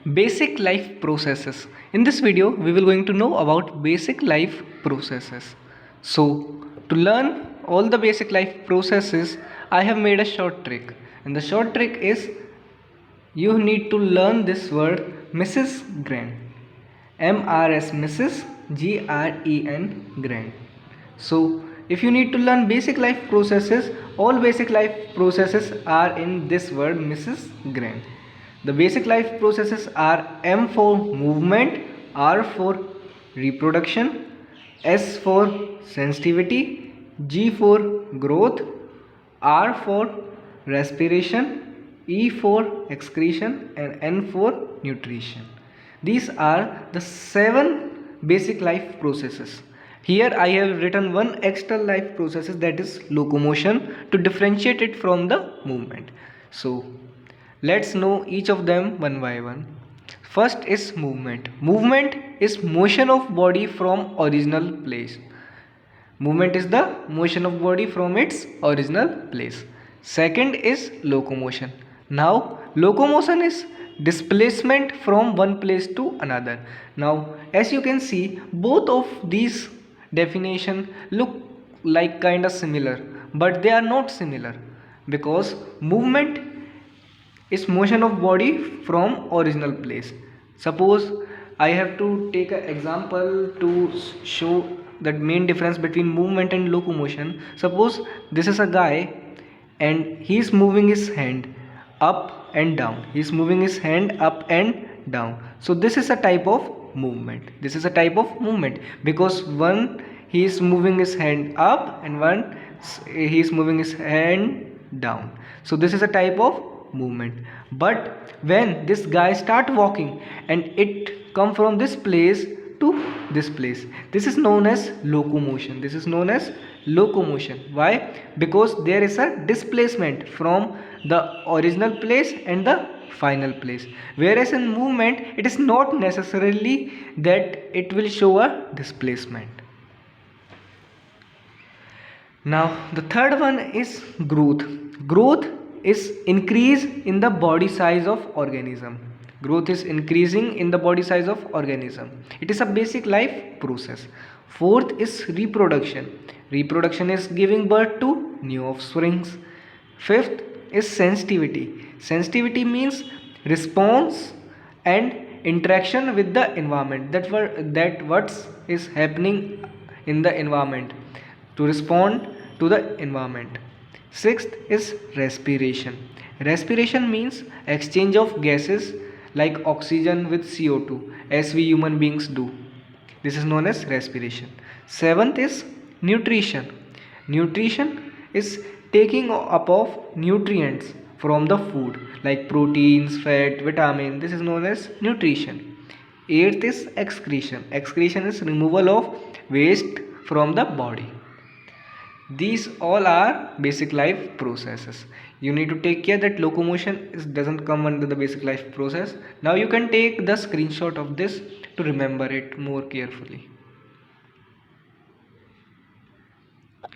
Basic life processes. In this video, we will going to know about basic life processes. So, to learn all the basic life processes, I have made a short trick. And the short trick is you need to learn this word Mrs. Grant. MRS Mrs. GREN Grant. So, if you need to learn basic life processes, all basic life processes are in this word Mrs. Grant. The basic life processes are M for movement, R for reproduction, S for sensitivity, G for growth, R for respiration, E for excretion, and N for nutrition. These are the 7 basic life processes. Here I have written one extra life processes, that is locomotion, to differentiate it from the movement. So let's know each of them one by one. First is movement. Movement is motion of body from original place. Movement is the motion of body from its original place. Second is locomotion. Now locomotion is displacement from one place to another. Now as you can see, both of these definition look like kind of similar, but they are not similar, because movement is motion of body from original place. Suppose I have to take an example to show the main difference between movement and locomotion. Suppose this is a guy and he is moving his hand up and down. He is moving his hand up and down. So this is a type of movement. This is a type of movement, because one he is moving his hand up and one he is moving his hand down. So this is a type of movement. But when this guy start walking and it come from this place to this place, this is known as locomotion. This is known as locomotion. Why? Because there is a displacement from the original place and the final place. Whereas in movement, it is not necessarily that it will show a displacement. Now the third one is growth. Growth is increase in the body size of organism. Growth is increasing in the body size of organism. It is a basic life process. Fourth is reproduction. Reproduction is giving birth to new offsprings. Fifth is sensitivity. Sensitivity means response and interaction with the environment. That what is happening in the environment, to respond to the environment. Sixth is respiration. Respiration means exchange of gases like oxygen with CO2, as we human beings do. This is known as respiration. Seventh is nutrition. Nutrition is taking up of nutrients from the food like proteins, fat, vitamin. This is known as nutrition. Eighth is excretion. Excretion is removal of waste from the body. These all are basic life processes. You need to take care that locomotion doesn't come under the basic life process. Now you can take the screenshot of this to remember it more carefully.